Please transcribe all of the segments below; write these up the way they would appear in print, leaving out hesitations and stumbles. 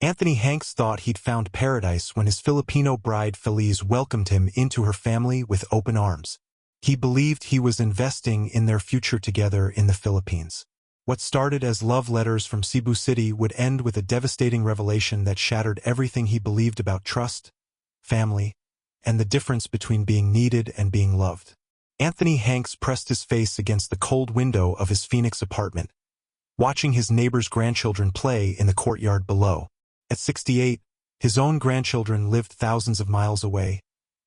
Anthony Hanks thought he'd found paradise when his Filipino bride Feliz welcomed him into her family with open arms. He believed he was investing in their future together in the Philippines. What started as love letters from Cebu City would end with a devastating revelation that shattered everything he believed about trust, family, and the difference between being needed and being loved. Anthony Hanks pressed his face against the cold window of his Phoenix apartment, watching his neighbor's grandchildren play in the courtyard below. At 68, his own grandchildren lived thousands of miles away,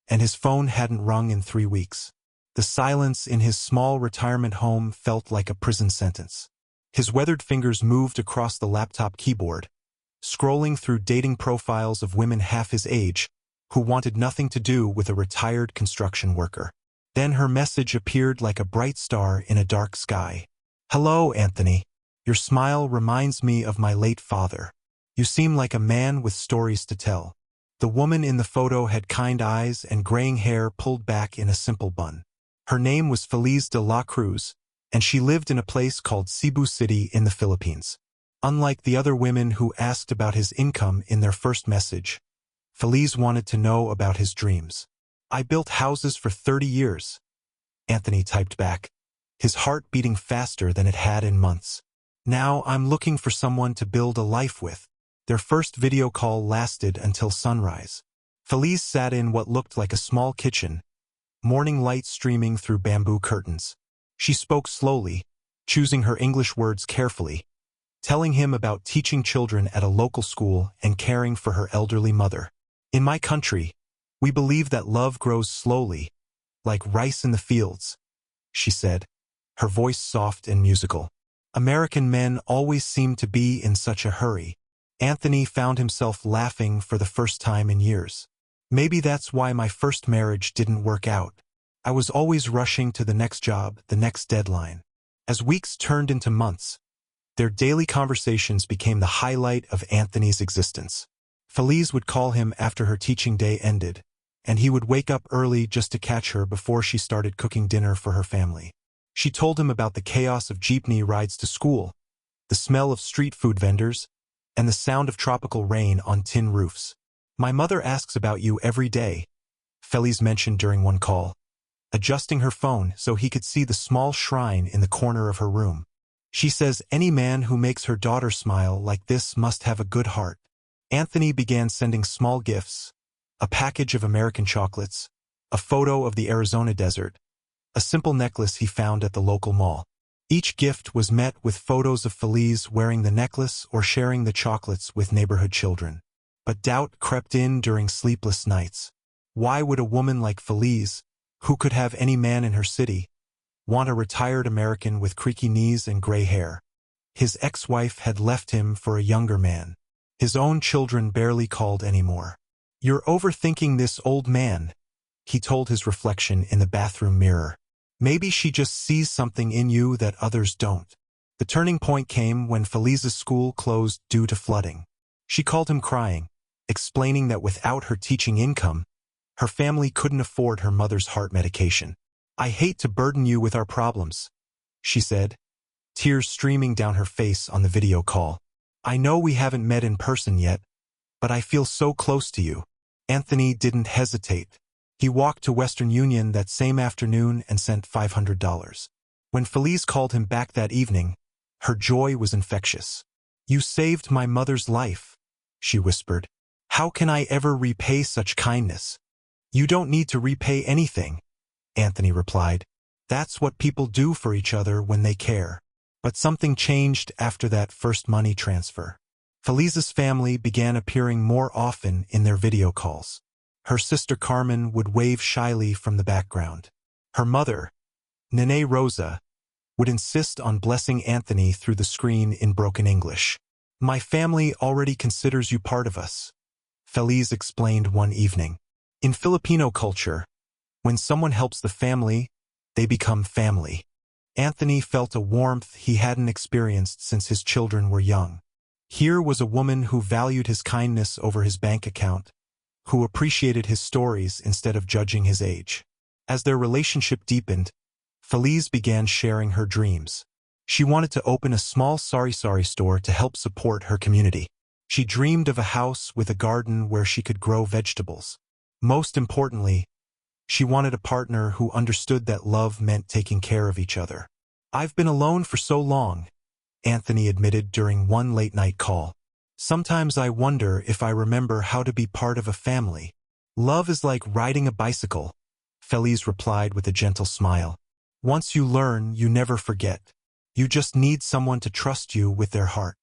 and his phone hadn't rung in 3 weeks. The silence in his small retirement home felt like a prison sentence. His weathered fingers moved across the laptop keyboard, scrolling through dating profiles of women half his age who wanted nothing to do with a retired construction worker. Then her message appeared like a bright star in a dark sky. "Hello, Anthony. Your smile reminds me of my late father. You seem like a man with stories to tell." The woman in the photo had kind eyes and graying hair pulled back in a simple bun. Her name was Feliz de la Cruz, and she lived in a place called Cebu City in the Philippines. Unlike the other women who asked about his income in their first message, Feliz wanted to know about his dreams. "I built houses for 30 years, Anthony typed back, his heart beating faster than it had in months. "Now I'm looking for someone to build a life with." Their first video call lasted until sunrise. Feliz sat in what looked like a small kitchen, morning light streaming through bamboo curtains. She spoke slowly, choosing her English words carefully, telling him about teaching children at a local school and caring for her elderly mother. "In my country, we believe that love grows slowly, like rice in the fields," she said, her voice soft and musical. "American men always seem to be in such a hurry." Anthony found himself laughing for the first time in years. "Maybe that's why my first marriage didn't work out. I was always rushing to the next job, the next deadline." As weeks turned into months, their daily conversations became the highlight of Anthony's existence. Feliz would call him after her teaching day ended, and he would wake up early just to catch her before she started cooking dinner for her family. She told him about the chaos of jeepney rides to school, the smell of street food vendors, and the sound of tropical rain on tin roofs. "My mother asks about you every day," Feliz mentioned during one call, adjusting her phone so he could see the small shrine in the corner of her room. "She says any man who makes her daughter smile like this must have a good heart." Anthony began sending small gifts, a package of American chocolates, a photo of the Arizona desert, a simple necklace he found at the local mall. Each gift was met with photos of Feliz wearing the necklace or sharing the chocolates with neighborhood children. But doubt crept in during sleepless nights. Why would a woman like Feliz, who could have any man in her city, want a retired American with creaky knees and gray hair? His ex-wife had left him for a younger man. His own children barely called anymore. "You're overthinking this, old man," he told his reflection in the bathroom mirror. "Maybe she just sees something in you that others don't." The turning point came when Feliz's school closed due to flooding. She called him crying, explaining that without her teaching income, her family couldn't afford her mother's heart medication. "I hate to burden you with our problems," she said, tears streaming down her face on the video call. "I know we haven't met in person yet, but I feel so close to you." Anthony didn't hesitate. He walked to Western Union that same afternoon and sent $500. When Feliz called him back that evening, her joy was infectious. "You saved my mother's life," she whispered. "How can I ever repay such kindness?" "You don't need to repay anything," Anthony replied. "That's what people do for each other when they care." But something changed after that first money transfer. Feliz's family began appearing more often in their video calls. Her sister Carmen would wave shyly from the background. Her mother, Nene Rosa, would insist on blessing Anthony through the screen in broken English. "My family already considers you part of us," Feliz explained one evening. In Filipino culture, when someone helps the family, they become family. Anthony felt a warmth he hadn't experienced since his children were young. Here was a woman who valued his kindness over his bank account, who appreciated his stories instead of judging his age. As their relationship deepened, Feliz began sharing her dreams. She wanted to open a small sari-sari store to help support her community. She dreamed of a house with a garden where she could grow vegetables. Most importantly, she wanted a partner who understood that love meant taking care of each other. "I've been alone for so long," Anthony admitted during one late-night call. "Sometimes I wonder if I remember how to be part of a family." "Love is like riding a bicycle," Feliz replied with a gentle smile. "Once you learn, you never forget. You just need someone to trust you with their heart."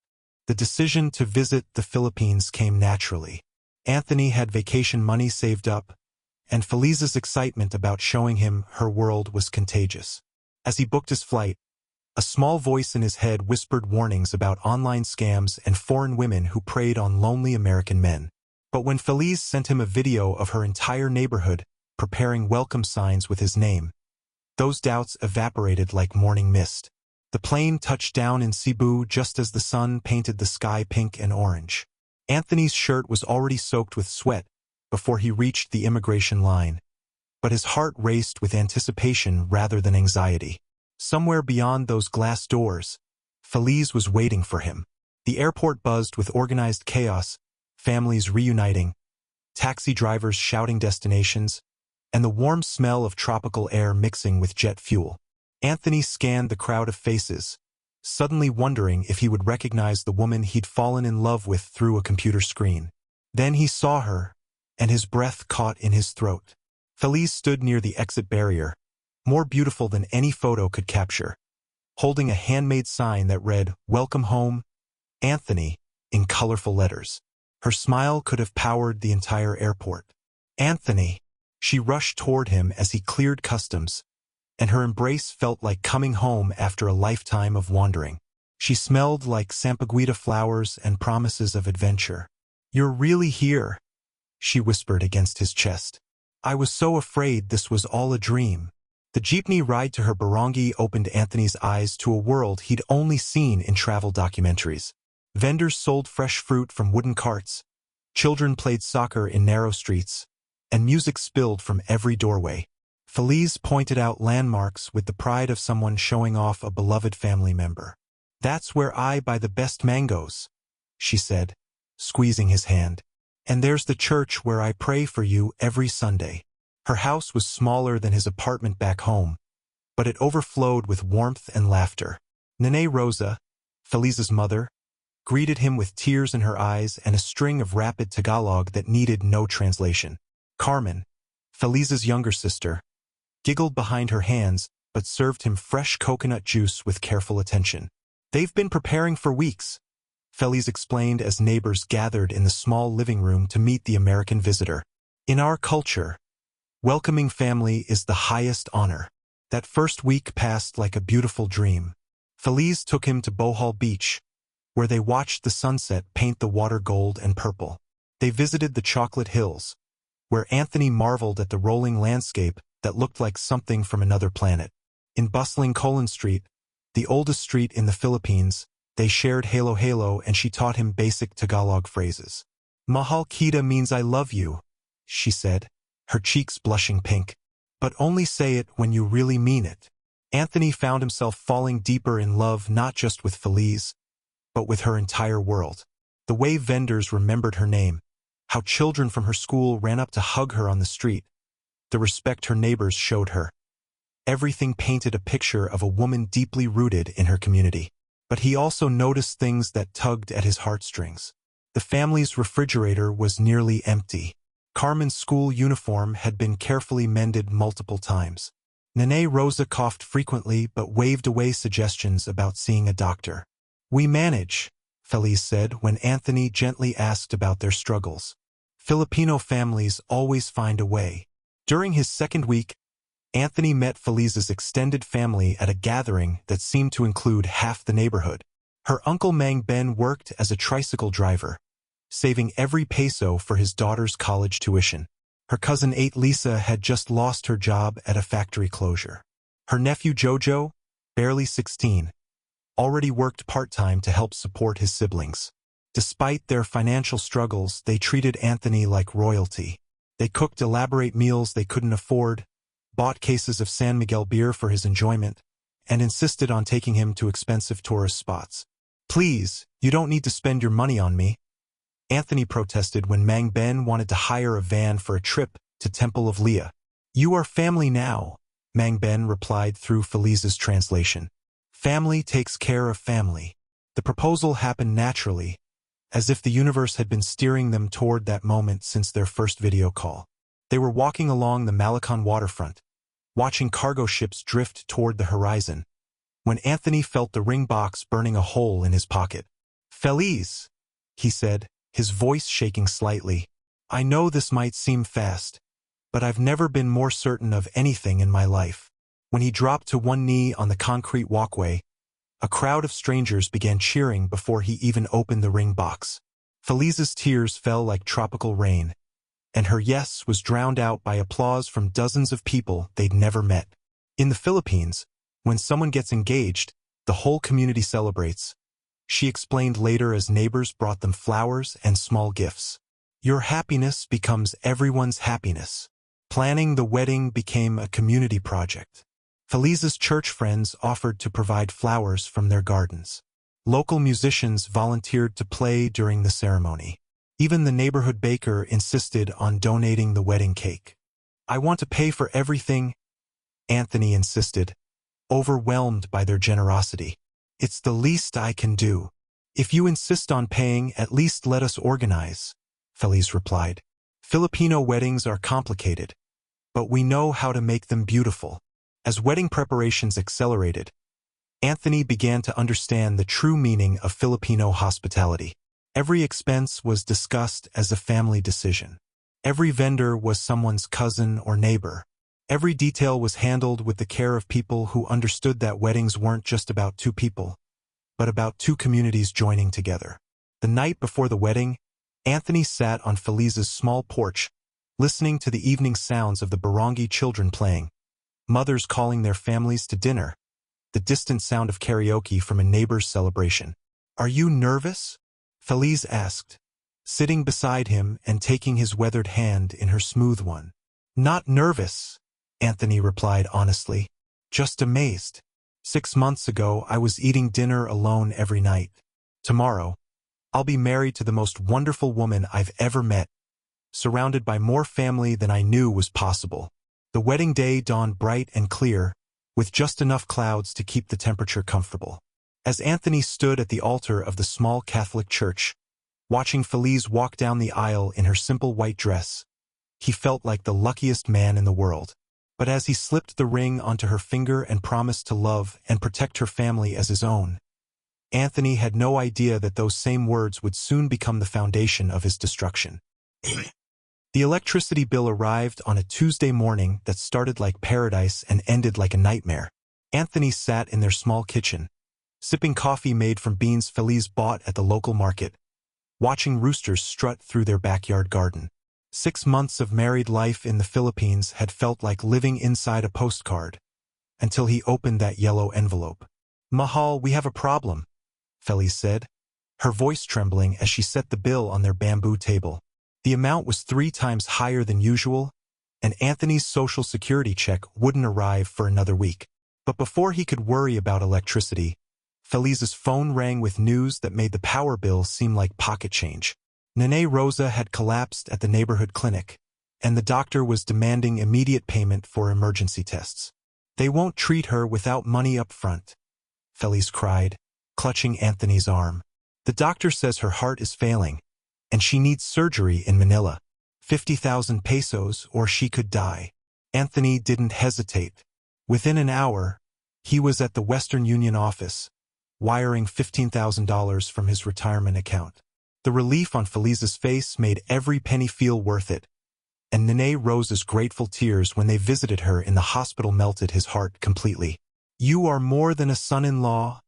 The decision to visit the Philippines came naturally. Anthony had vacation money saved up, and Feliz's excitement about showing him her world was contagious. As he booked his flight, a small voice in his head whispered warnings about online scams and foreign women who preyed on lonely American men. But when Feliz sent him a video of her entire neighborhood preparing welcome signs with his name, those doubts evaporated like morning mist. The plane touched down in Cebu just as the sun painted the sky pink and orange. Anthony's shirt was already soaked with sweat before he reached the immigration line, but his heart raced with anticipation rather than anxiety. Somewhere beyond those glass doors, Feliz was waiting for him. The airport buzzed with organized chaos, families reuniting, taxi drivers shouting destinations, and the warm smell of tropical air mixing with jet fuel. Anthony scanned the crowd of faces, suddenly wondering if he would recognize the woman he'd fallen in love with through a computer screen. Then he saw her, and his breath caught in his throat. Feliz stood near the exit barrier, more beautiful than any photo could capture, holding a handmade sign that read, "Welcome home, Anthony," in colorful letters. Her smile could have powered the entire airport. "Anthony!" She rushed toward him as he cleared customs, and her embrace felt like coming home after a lifetime of wandering. She smelled like sampaguita flowers and promises of adventure. "You're really here," she whispered against his chest. "I was so afraid this was all a dream." The jeepney ride to her barangay opened Anthony's eyes to a world he'd only seen in travel documentaries. Vendors sold fresh fruit from wooden carts, children played soccer in narrow streets, and music spilled from every doorway. Feliz pointed out landmarks with the pride of someone showing off a beloved family member. "That's where I buy the best mangoes," she said, squeezing his hand. "And there's the church where I pray for you every Sunday." Her house was smaller than his apartment back home, but it overflowed with warmth and laughter. Nene Rosa, Feliz's mother, greeted him with tears in her eyes and a string of rapid Tagalog that needed no translation. Carmen, Feliz's younger sister, giggled behind her hands but served him fresh coconut juice with careful attention. "They've been preparing for weeks," Feliz explained as neighbors gathered in the small living room to meet the American visitor. "In our culture, welcoming family is the highest honor." That first week passed like a beautiful dream. Feliz took him to Bohol Beach, where they watched the sunset paint the water gold and purple. They visited the Chocolate Hills, where Anthony marveled at the rolling landscape that looked like something from another planet. In bustling Colon Street, the oldest street in the Philippines, they shared halo halo and she taught him basic Tagalog phrases. "Mahal kita" means I love you, she said, her cheeks blushing pink. "But only say it when you really mean it." Anthony found himself falling deeper in love not just with Feliz, but with her entire world. The way vendors remembered her name, how children from her school ran up to hug her on the street, the respect her neighbors showed her. Everything painted a picture of a woman deeply rooted in her community. But he also noticed things that tugged at his heartstrings. The family's refrigerator was nearly empty. Carmen's school uniform had been carefully mended multiple times. Nene Rosa coughed frequently but waved away suggestions about seeing a doctor. "We manage," Feliz said when Anthony gently asked about their struggles. "Filipino families always find a way." During his second week, Anthony met Feliz's extended family at a gathering that seemed to include half the neighborhood. Her uncle Mang Ben worked as a tricycle driver, saving every peso for his daughter's college tuition. Her cousin Aunt Lisa had just lost her job at a factory closure. Her nephew Jojo, barely 16, already worked part-time to help support his siblings. Despite their financial struggles, they treated Anthony like royalty. They cooked elaborate meals they couldn't afford, bought cases of San Miguel beer for his enjoyment, and insisted on taking him to expensive tourist spots. "Please, you don't need to spend your money on me," Anthony protested when Mang Ben wanted to hire a van for a trip to Temple of Leah. "You are family now," Mang Ben replied through Felice's translation. "Family takes care of family." The proposal happened naturally, as if the universe had been steering them toward that moment since their first video call. They were walking along the Malecon waterfront, watching cargo ships drift toward the horizon, when Anthony felt the ring box burning a hole in his pocket. "Feliz," he said, his voice shaking slightly. "I know this might seem fast, but I've never been more certain of anything in my life." When he dropped to one knee on the concrete walkway, a crowd of strangers began cheering before he even opened the ring box. Feliz's tears fell like tropical rain, and her yes was drowned out by applause from dozens of people they'd never met. In the Philippines, when someone gets engaged, the whole community celebrates, she explained later as neighbors brought them flowers and small gifts. Your happiness becomes everyone's happiness. Planning the wedding became a community project. Feliz's church friends offered to provide flowers from their gardens. Local musicians volunteered to play during the ceremony. Even the neighborhood baker insisted on donating the wedding cake. "I want to pay for everything," Anthony insisted, overwhelmed by their generosity. "It's the least I can do." "If you insist on paying, at least let us organize," Feliz replied. "Filipino weddings are complicated, but we know how to make them beautiful." As wedding preparations accelerated, Anthony began to understand the true meaning of Filipino hospitality. Every expense was discussed as a family decision. Every vendor was someone's cousin or neighbor. Every detail was handled with the care of people who understood that weddings weren't just about two people, but about two communities joining together. The night before the wedding, Anthony sat on Feliz's small porch, listening to the evening sounds of the barangay children playing, mothers calling their families to dinner, the distant sound of karaoke from a neighbor's celebration. "Are you nervous?" Feliz asked, sitting beside him and taking his weathered hand in her smooth one. "Not nervous," Anthony replied honestly, "just amazed. 6 months ago, I was eating dinner alone every night. Tomorrow, I'll be married to the most wonderful woman I've ever met, surrounded by more family than I knew was possible." The wedding day dawned bright and clear, with just enough clouds to keep the temperature comfortable. As Anthony stood at the altar of the small Catholic church, watching Feliz walk down the aisle in her simple white dress, he felt like the luckiest man in the world. But as he slipped the ring onto her finger and promised to love and protect her family as his own, Anthony had no idea that those same words would soon become the foundation of his destruction. The electricity bill arrived on a Tuesday morning that started like paradise and ended like a nightmare. Anthony sat in their small kitchen, sipping coffee made from beans Feliz bought at the local market, watching roosters strut through their backyard garden. 6 months of married life in the Philippines had felt like living inside a postcard, until he opened that yellow envelope. "Mahal, we have a problem," Feliz said, her voice trembling as she set the bill on their bamboo table. The amount was 3 times higher than usual, and Anthony's Social Security check wouldn't arrive for another week. But before he could worry about electricity, Feliz's phone rang with news that made the power bill seem like pocket change. Nene Rosa had collapsed at the neighborhood clinic, and the doctor was demanding immediate payment for emergency tests. "They won't treat her without money up front," Feliz cried, clutching Anthony's arm. "The doctor says her heart is failing, and she needs surgery in Manila. 50,000 pesos or she could die." Anthony didn't hesitate. Within an hour, he was at the Western Union office, wiring $15,000 from his retirement account. The relief on Feliz's face made every penny feel worth it, and Nene Rosa's grateful tears when they visited her in the hospital melted his heart completely. "You are more than a son-in-law,"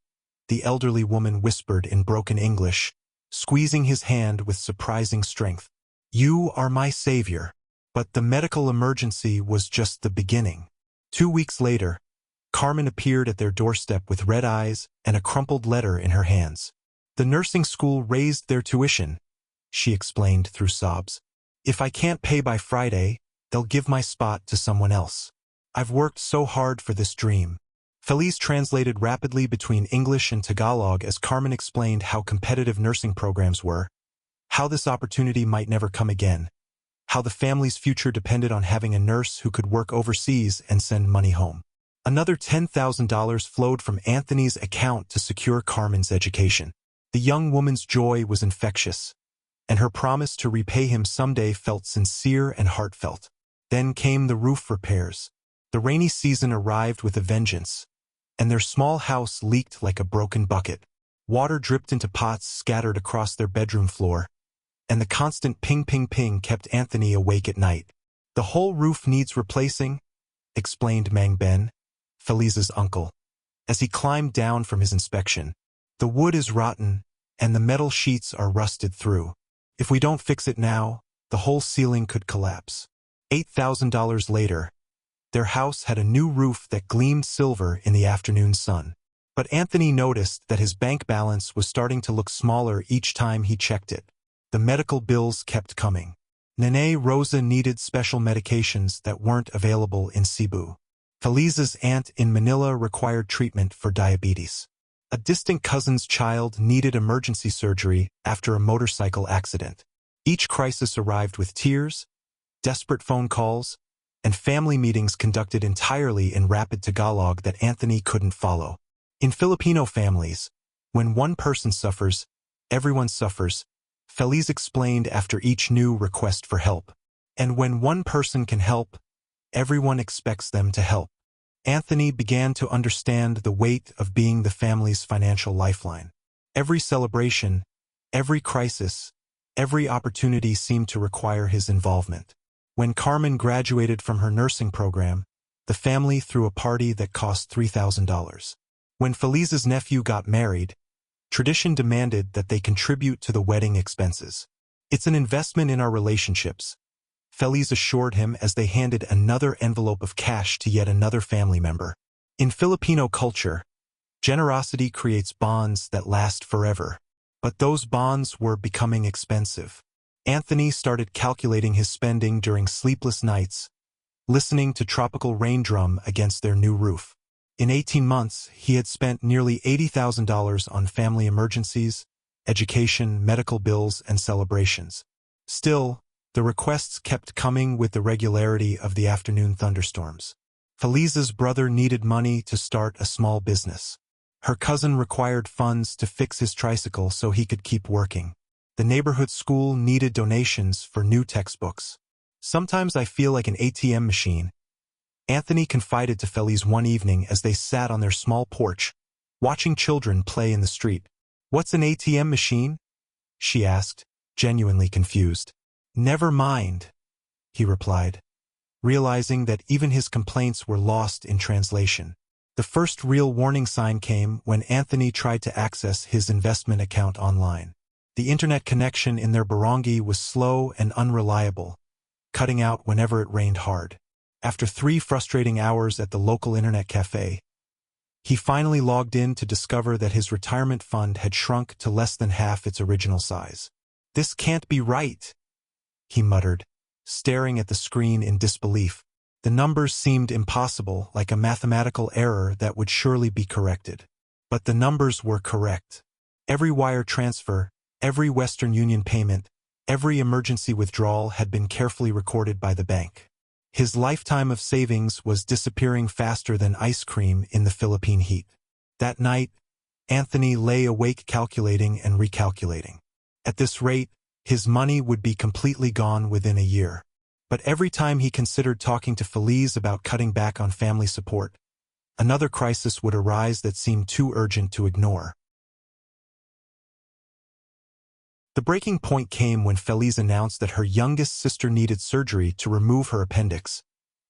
the elderly woman whispered in broken English, squeezing his hand with surprising strength. "You are my savior." But the medical emergency was just the beginning. 2 weeks later, Carmen appeared at their doorstep with red eyes and a crumpled letter in her hands. "The nursing school raised their tuition," she explained through sobs. "If I can't pay by Friday, they'll give my spot to someone else. I've worked so hard for this dream." Feliz translated rapidly between English and Tagalog as Carmen explained how competitive nursing programs were, how this opportunity might never come again, how the family's future depended on having a nurse who could work overseas and send money home. Another $10,000 flowed from Anthony's account to secure Carmen's education. The young woman's joy was infectious, and her promise to repay him someday felt sincere and heartfelt. Then came the roof repairs. The rainy season arrived with a vengeance, and their small house leaked like a broken bucket. Water dripped into pots scattered across their bedroom floor, and the constant ping-ping-ping kept Anthony awake at night. "The whole roof needs replacing," explained Mang Ben, Feliza's uncle, as he climbed down from his inspection. "The wood is rotten, and the metal sheets are rusted through. If we don't fix it now, the whole ceiling could collapse." $8,000 later, their house had a new roof that gleamed silver in the afternoon sun. But Anthony noticed that his bank balance was starting to look smaller each time he checked it. The medical bills kept coming. Nene Rosa needed special medications that weren't available in Cebu. Feliza's aunt in Manila required treatment for diabetes. A distant cousin's child needed emergency surgery after a motorcycle accident. Each crisis arrived with tears, desperate phone calls, and family meetings conducted entirely in rapid Tagalog that Anthony couldn't follow. In Filipino families, when one person suffers, everyone suffers, Feliz explained after each new request for help. And when one person can help, everyone expects them to help. Anthony began to understand the weight of being the family's financial lifeline. Every celebration, every crisis, every opportunity seemed to require his involvement. When Carmen graduated from her nursing program, the family threw a party that cost $3,000. When Feliz's nephew got married, tradition demanded that they contribute to the wedding expenses. "It's an investment in our relationships," Feliz assured him as they handed another envelope of cash to yet another family member. In Filipino culture, generosity creates bonds that last forever. But those bonds were becoming expensive. Anthony started calculating his spending during sleepless nights, listening to tropical rain drum against their new roof. In 18 months, he had spent nearly $80,000 on family emergencies, education, medical bills, and celebrations. Still, the requests kept coming with the regularity of the afternoon thunderstorms. Feliz's brother needed money to start a small business. Her cousin required funds to fix his tricycle so he could keep working. The neighborhood school needed donations for new textbooks. "Sometimes I feel like an ATM machine," Anthony confided to Feliz one evening as they sat on their small porch, watching children play in the street. "What's an ATM machine?" she asked, genuinely confused. "Never mind," he replied, realizing that even his complaints were lost in translation. The first real warning sign came when Anthony tried to access his investment account online. The internet connection in their barangay was slow and unreliable, cutting out whenever it rained hard. After 3 frustrating hours at the local internet cafe, he finally logged in to discover that his retirement fund had shrunk to less than half its original size. "This can't be right," he muttered, staring at the screen in disbelief. The numbers seemed impossible, like a mathematical error that would surely be corrected. But the numbers were correct. Every wire transfer, every Western Union payment, every emergency withdrawal had been carefully recorded by the bank. His lifetime of savings was disappearing faster than ice cream in the Philippine heat. That night, Anthony lay awake calculating and recalculating. At this rate, his money would be completely gone within a year. But every time he considered talking to Feliz about cutting back on family support, another crisis would arise that seemed too urgent to ignore. The breaking point came when Feliz announced that her youngest sister needed surgery to remove her appendix,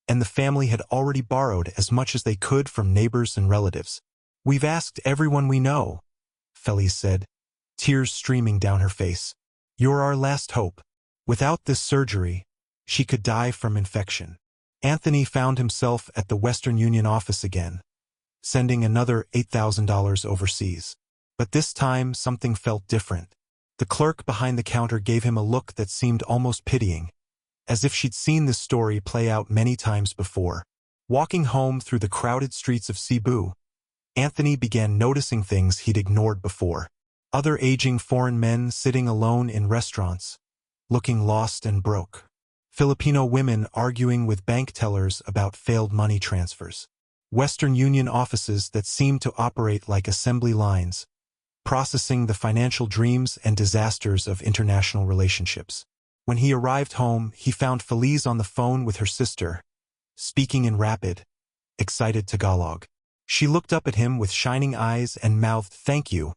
and the family had already borrowed as much as they could from neighbors and relatives. "We've asked everyone we know," Feliz said, tears streaming down her face. "You're our last hope. Without this surgery, she could die from infection." Anthony found himself at the Western Union office again, sending another $8,000 overseas. But this time, something felt different. The clerk behind the counter gave him a look that seemed almost pitying, as if she'd seen this story play out many times before. Walking home through the crowded streets of Cebu, Anthony began noticing things he'd ignored before. Other aging foreign men sitting alone in restaurants, looking lost and broke. Filipino women arguing with bank tellers about failed money transfers. Western Union offices that seemed to operate like assembly lines, processing the financial dreams and disasters of international relationships. When he arrived home, he found Feliz on the phone with her sister, speaking in rapid, excited Tagalog. She looked up at him with shining eyes and mouthed "thank you"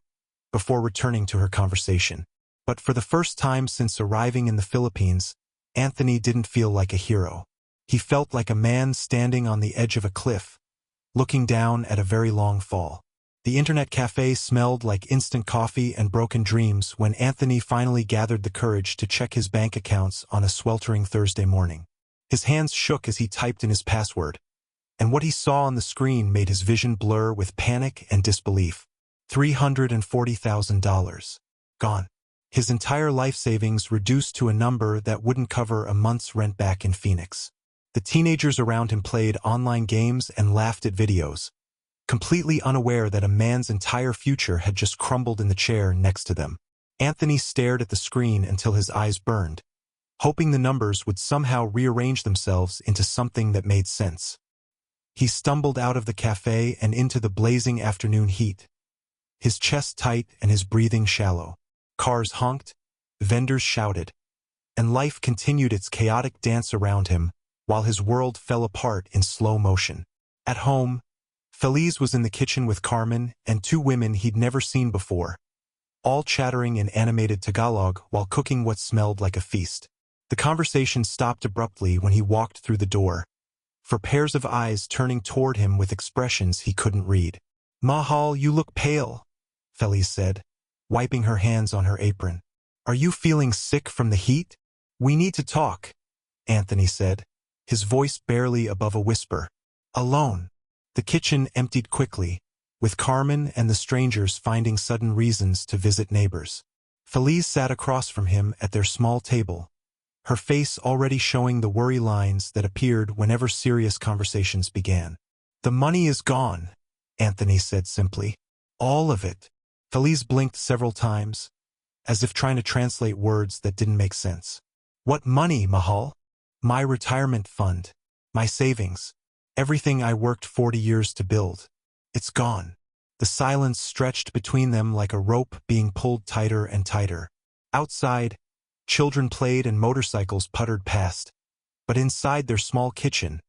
before returning to her conversation. But for the first time since arriving in the Philippines, Anthony didn't feel like a hero. He felt like a man standing on the edge of a cliff, looking down at a very long fall. The internet cafe smelled like instant coffee and broken dreams when Anthony finally gathered the courage to check his bank accounts on a sweltering Thursday morning. His hands shook as he typed in his password, and what he saw on the screen made his vision blur with panic and disbelief. $340,000. Gone. His entire life savings reduced to a number that wouldn't cover a month's rent back in Phoenix. The teenagers around him played online games and laughed at videos, completely unaware that a man's entire future had just crumbled in the chair next to them. Anthony stared at the screen until his eyes burned, hoping the numbers would somehow rearrange themselves into something that made sense. He stumbled out of the cafe and into the blazing afternoon heat, his chest tight and his breathing shallow. Cars honked, vendors shouted, and life continued its chaotic dance around him while his world fell apart in slow motion. At home, Feliz was in the kitchen with Carmen and two women he'd never seen before, all chattering in animated Tagalog while cooking what smelled like a feast. The conversation stopped abruptly when he walked through the door, for pairs of eyes turning toward him with expressions he couldn't read. "Mahal, you look pale," Feliz said, wiping her hands on her apron. "Are you feeling sick from the heat?" "We need to talk," Anthony said, his voice barely above a whisper. "Alone." The kitchen emptied quickly, with Carmen and the strangers finding sudden reasons to visit neighbors. Feliz sat across from him at their small table, her face already showing the worry lines that appeared whenever serious conversations began. "The money is gone," Anthony said simply. "All of it." Feliz blinked several times, as if trying to translate words that didn't make sense. "What money, Mahal?" "My retirement fund. My savings. Everything I worked 40 years to build. It's gone." The silence stretched between them like a rope being pulled tighter and tighter. Outside, children played and motorcycles puttered past, but inside their small kitchen,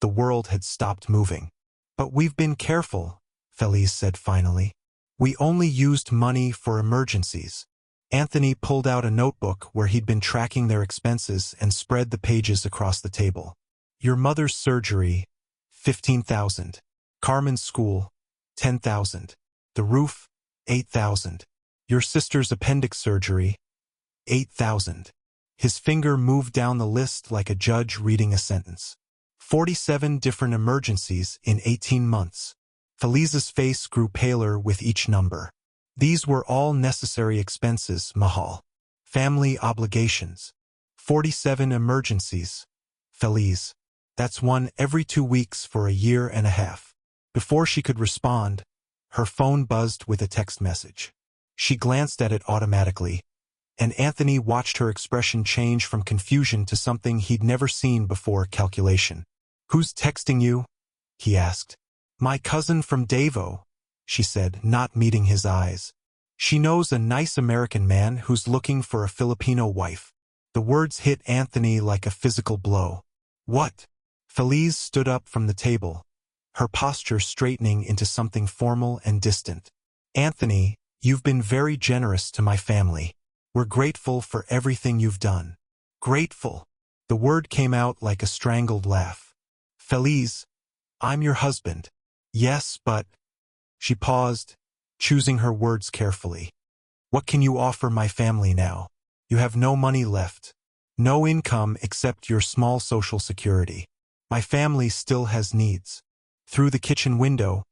the world had stopped moving. "But we've been careful," Feliz said finally. "We only used money for emergencies." Anthony pulled out a notebook where he'd been tracking their expenses and spread the pages across the table. "Your mother's surgery, $15,000. Carmen's school, $10,000. The roof, $8,000. Your sister's appendix surgery, $8,000. His finger moved down the list like a judge reading a sentence. 47 different emergencies in 18 months. Feliz's face grew paler with each number. "These were all necessary expenses, Mahal. Family obligations. 47 emergencies. Feliz. That's one every 2 weeks for a year and a half." Before she could respond, her phone buzzed with a text message. She glanced at it automatically, and Anthony watched her expression change from confusion to something he'd never seen before: calculation. "Who's texting you?" he asked. "My cousin from Davao," she said, not meeting his eyes. "She knows a nice American man who's looking for a Filipino wife." The words hit Anthony like a physical blow. "What?" Feliz stood up from the table, her posture straightening into something formal and distant. "Anthony, you've been very generous to my family. We're grateful for everything you've done." "Grateful?" The word came out like a strangled laugh. "Feliz, I'm your husband." "Yes, but..." She paused, choosing her words carefully. "What can you offer my family now? You have no money left. No income except your small social security. My family still has needs." Through the kitchen window,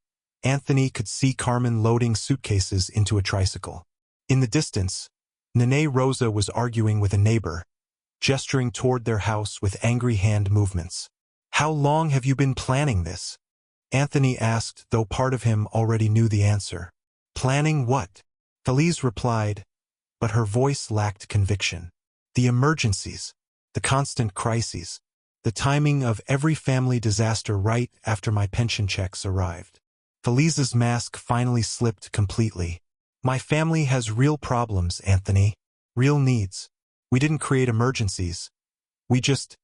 Anthony could see Carmen loading suitcases into a tricycle. In the distance, Nene Rosa was arguing with a neighbor, gesturing toward their house with angry hand movements. "How long have you been planning this?" Anthony asked, though part of him already knew the answer. "Planning what?" Feliz replied, but her voice lacked conviction. The emergencies, the constant crises, the timing of every family disaster right after my pension checks arrived. Feliz's mask finally slipped completely. My family has real problems, Anthony. Real needs. We didn't create emergencies. We just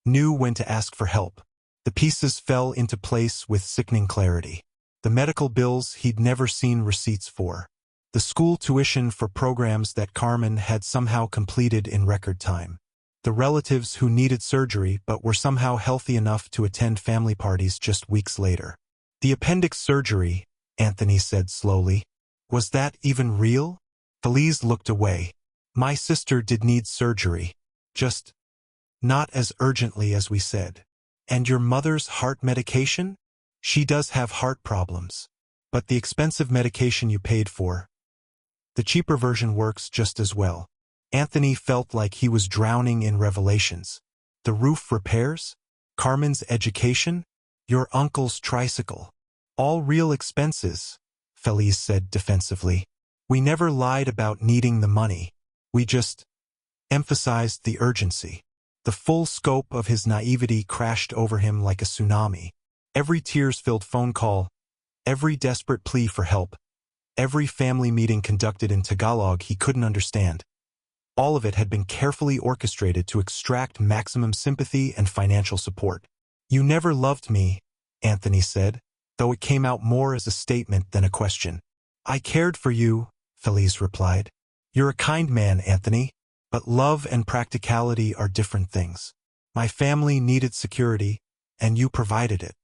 knew when to ask for help. The pieces fell into place with sickening clarity. The medical bills he'd never seen receipts for. The school tuition for programs that Carmen had somehow completed in record time. The relatives who needed surgery but were somehow healthy enough to attend family parties just weeks later. The appendix surgery, Anthony said slowly. Was that even real? Feliz looked away. My sister did need surgery. Just not as urgently as we said. And your mother's heart medication? She does have heart problems. But the expensive medication you paid for, the cheaper version works just as well. Anthony felt like he was drowning in revelations. The roof repairs? Carmen's education? Your uncle's tricycle. All real expenses, Feliz said defensively. We never lied about needing the money. We just emphasized the urgency. The full scope of his naivety crashed over him like a tsunami. Every tears-filled phone call, every desperate plea for help, every family meeting conducted in Tagalog he couldn't understand. All of it had been carefully orchestrated to extract maximum sympathy and financial support. You never loved me, Anthony said, though it came out more as a statement than a question. I cared for you, Feliz replied. You're a kind man, Anthony, but love and practicality are different things. My family needed security, and you provided it.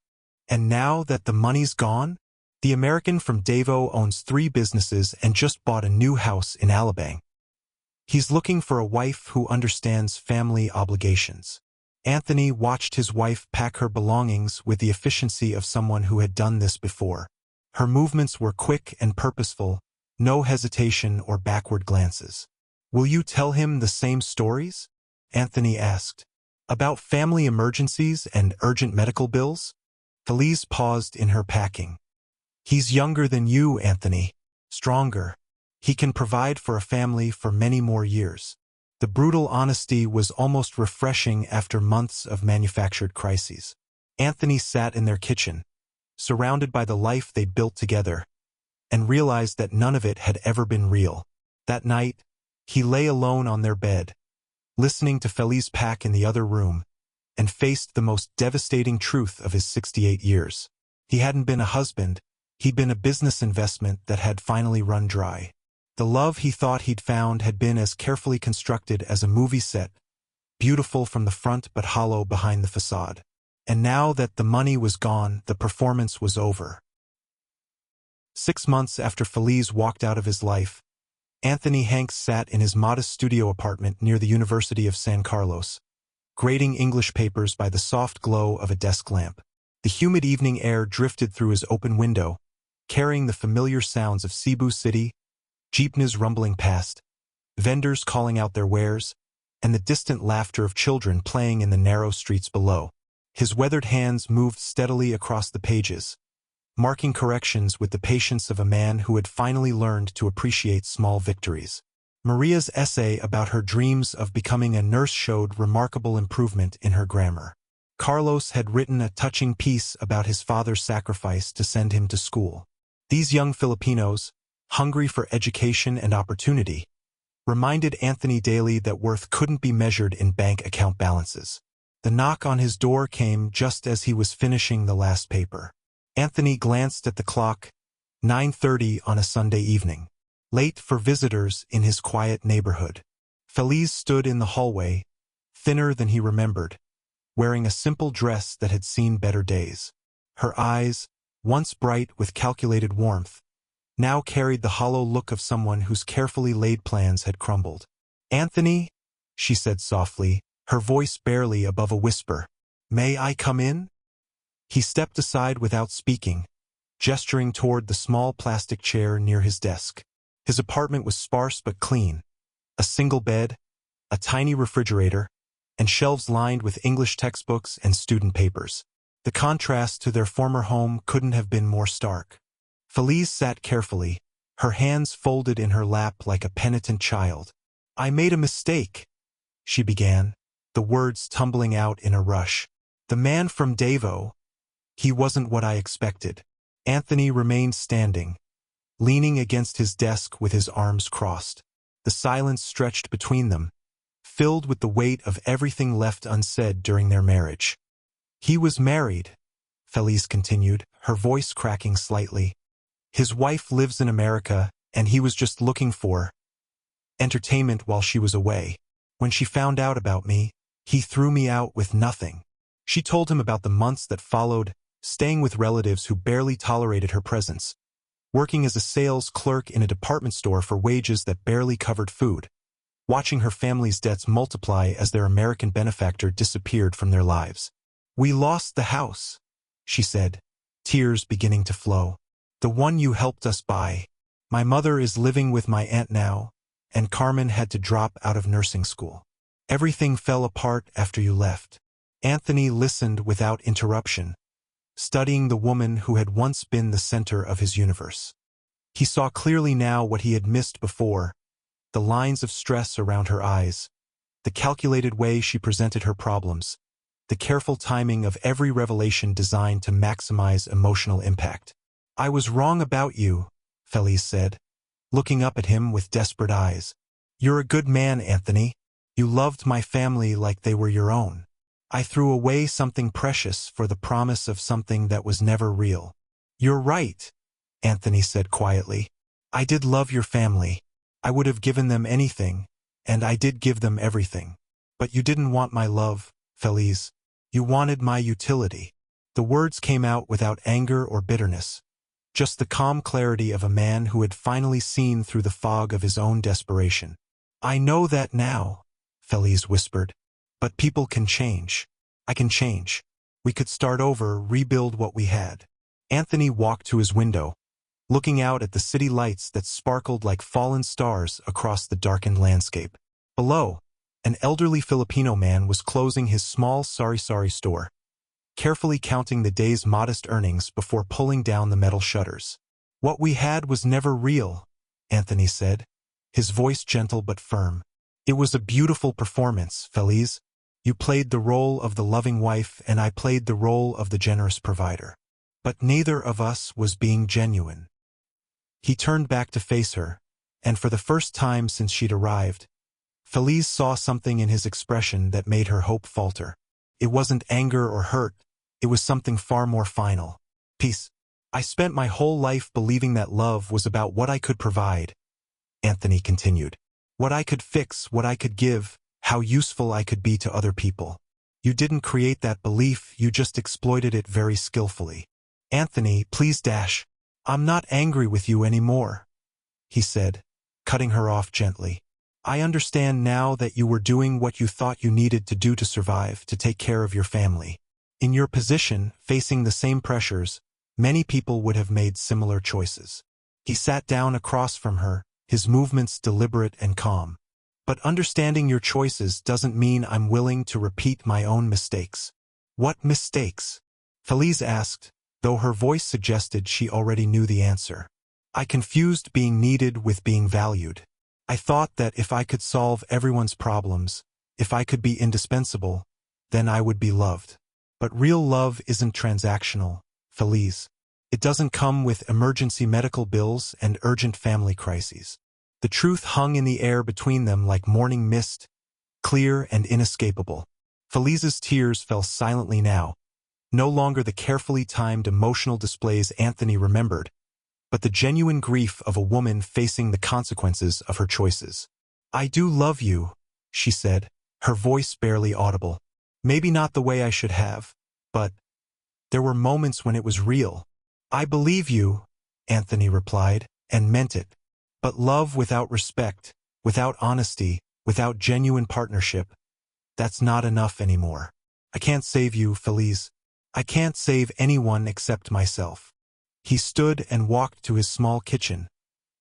And now that the money's gone, the American from Davao owns 3 businesses and just bought a new house in Alabang. He's looking for a wife who understands family obligations. Anthony watched his wife pack her belongings with the efficiency of someone who had done this before. Her movements were quick and purposeful, no hesitation or backward glances. Will you tell him the same stories? Anthony asked. About family emergencies and urgent medical bills? Feliz paused in her packing. He's younger than you, Anthony. Stronger. He can provide for a family for many more years. The brutal honesty was almost refreshing after months of manufactured crises. Anthony sat in their kitchen, surrounded by the life they'd built together, and realized that none of it had ever been real. That night, he lay alone on their bed, listening to Feliz pack in the other room, and faced the most devastating truth of his 68 years. He hadn't been a husband, he'd been a business investment that had finally run dry. The love he thought he'd found had been as carefully constructed as a movie set, beautiful from the front but hollow behind the facade. And now that the money was gone, the performance was over. 6 months after Feliz walked out of his life, Anthony Hanks sat in his modest studio apartment near the University of San Carlos, grading English papers by the soft glow of a desk lamp. The humid evening air drifted through his open window, carrying the familiar sounds of Cebu City, jeepneys rumbling past, vendors calling out their wares, and the distant laughter of children playing in the narrow streets below. His weathered hands moved steadily across the pages, marking corrections with the patience of a man who had finally learned to appreciate small victories. Maria's essay about her dreams of becoming a nurse showed remarkable improvement in her grammar. Carlos had written a touching piece about his father's sacrifice to send him to school. These young Filipinos, hungry for education and opportunity, reminded Anthony daily that worth couldn't be measured in bank account balances. The knock on his door came just as he was finishing the last paper. Anthony glanced at the clock, 9:30 on a Sunday evening. Late for visitors in his quiet neighborhood. Feliz stood in the hallway, thinner than he remembered, wearing a simple dress that had seen better days. Her eyes, once bright with calculated warmth, now carried the hollow look of someone whose carefully laid plans had crumbled. Anthony, she said softly, her voice barely above a whisper. May I come in? He stepped aside without speaking, gesturing toward the small plastic chair near his desk. His apartment was sparse but clean. A single bed, a tiny refrigerator, and shelves lined with English textbooks and student papers. The contrast to their former home couldn't have been more stark. Feliz sat carefully, her hands folded in her lap like a penitent child. "I made a mistake," she began, the words tumbling out in a rush. "The man from Davo, he wasn't what I expected." Anthony remained standing, leaning against his desk with his arms crossed. The silence stretched between them, filled with the weight of everything left unsaid during their marriage. "He was married," Felice continued, her voice cracking slightly. "His wife lives in America, and he was just looking for entertainment while she was away. When she found out about me, he threw me out with nothing." She told him about the months that followed, staying with relatives who barely tolerated her presence, working as a sales clerk in a department store for wages that barely covered food, watching her family's debts multiply as their American benefactor disappeared from their lives. "We lost the house," she said, tears beginning to flow. "The one you helped us buy. My mother is living with my aunt now, and Carmen had to drop out of nursing school. Everything fell apart after you left." Anthony listened without interruption, studying the woman who had once been the center of his universe. He saw clearly now what he had missed before, the lines of stress around her eyes, the calculated way she presented her problems, the careful timing of every revelation designed to maximize emotional impact. "I was wrong about you," Felice said, looking up at him with desperate eyes. "You're a good man, Anthony. You loved my family like they were your own. I threw away something precious for the promise of something that was never real." "You're right," Anthony said quietly. "I did love your family. I would have given them anything, and I did give them everything. But you didn't want my love, Felice. You wanted my utility." The words came out without anger or bitterness, just the calm clarity of a man who had finally seen through the fog of his own desperation. "I know that now," Felice whispered. "But people can change. I can change. We could start over, rebuild what we had." Anthony walked to his window, looking out at the city lights that sparkled like fallen stars across the darkened landscape. Below, an elderly Filipino man was closing his small sari-sari store, carefully counting the day's modest earnings before pulling down the metal shutters. "What we had was never real," Anthony said, his voice gentle but firm. "It was a beautiful performance, Felice. You played the role of the loving wife and I played the role of the generous provider. But neither of us was being genuine." He turned back to face her, and for the first time since she'd arrived, Felice saw something in his expression that made her hope falter. It wasn't anger or hurt, it was something far more final. "Peace. I spent my whole life believing that love was about what I could provide," Anthony continued. "What I could fix, what I could give, how useful I could be to other people. You didn't create that belief, you just exploited it very skillfully." "Anthony, please dash. I'm not angry with you anymore," he said, cutting her off gently. "I understand now that you were doing what you thought you needed to do to survive, to take care of your family. In your position, facing the same pressures, many people would have made similar choices." He sat down across from her, his movements deliberate and calm. "But understanding your choices doesn't mean I'm willing to repeat my own mistakes." "What mistakes?" Felice asked, though her voice suggested she already knew the answer. "I confused being needed with being valued. I thought that if I could solve everyone's problems, if I could be indispensable, then I would be loved. But real love isn't transactional, Felice. It doesn't come with emergency medical bills and urgent family crises." The truth hung in the air between them like morning mist, clear and inescapable. Felice's tears fell silently now, no longer the carefully timed emotional displays Anthony remembered, but the genuine grief of a woman facing the consequences of her choices. "I do love you," she said, her voice barely audible. "Maybe not the way I should have, but there were moments when it was real." "I believe you," Anthony replied, and meant it. But love without respect, without honesty, without genuine partnership, that's not enough anymore. "I can't save you, Felice. I can't save anyone except myself." He stood and walked to his small kitchen,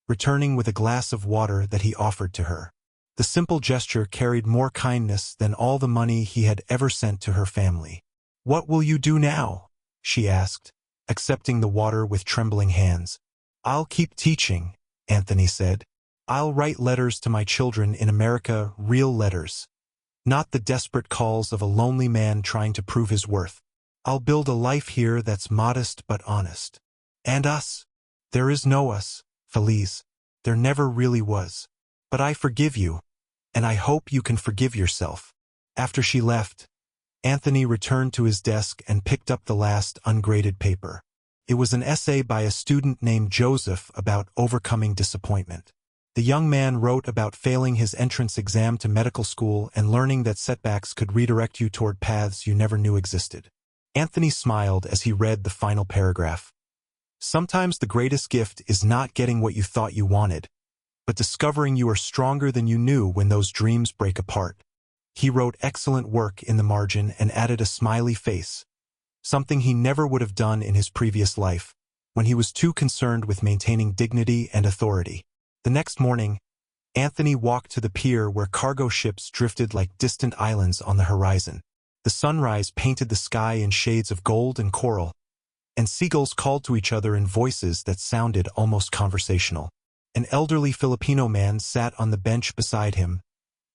returning with a glass of water that he offered to her. The simple gesture carried more kindness than all the money he had ever sent to her family. "What will you do now?" she asked, accepting the water with trembling hands. "I'll keep teaching," Anthony said. "I'll write letters to my children in America, real letters. Not the desperate calls of a lonely man trying to prove his worth. I'll build a life here that's modest but honest. And us? There is no us, Feliz. There never really was. But I forgive you, and I hope you can forgive yourself." After she left, Anthony returned to his desk and picked up the last ungraded paper. It was an essay by a student named Joseph about overcoming disappointment. The young man wrote about failing his entrance exam to medical school and learning that setbacks could redirect you toward paths you never knew existed. Anthony smiled as he read the final paragraph. "Sometimes the greatest gift is not getting what you thought you wanted, but discovering you are stronger than you knew when those dreams break apart." He wrote excellent work in the margin and added a smiley face, something he never would have done in his previous life, when he was too concerned with maintaining dignity and authority. The next morning, Anthony walked to the pier where cargo ships drifted like distant islands on the horizon. The sunrise painted the sky in shades of gold and coral, and seagulls called to each other in voices that sounded almost conversational. An elderly Filipino man sat on the bench beside him,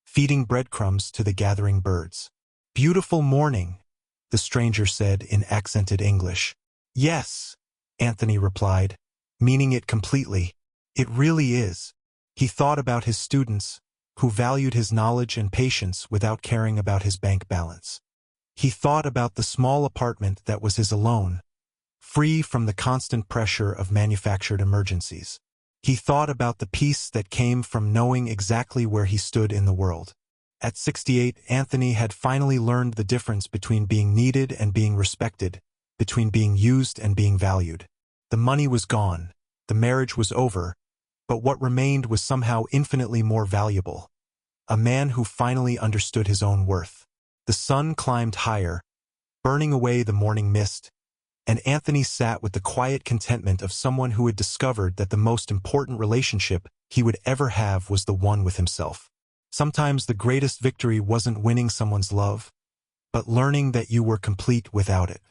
feeding breadcrumbs to the gathering birds. "Beautiful morning," the stranger said in accented English. "Yes," Anthony replied, meaning it completely. "It really is." He thought about his students, who valued his knowledge and patience without caring about his bank balance. He thought about the small apartment that was his alone, free from the constant pressure of manufactured emergencies. He thought about the peace that came from knowing exactly where he stood in the world. At 68, Anthony had finally learned the difference between being needed and being respected, between being used and being valued. The money was gone, the marriage was over, but what remained was somehow infinitely more valuable. A man who finally understood his own worth. The sun climbed higher, burning away the morning mist, and Anthony sat with the quiet contentment of someone who had discovered that the most important relationship he would ever have was the one with himself. Sometimes the greatest victory wasn't winning someone's love, but learning that you were complete without it.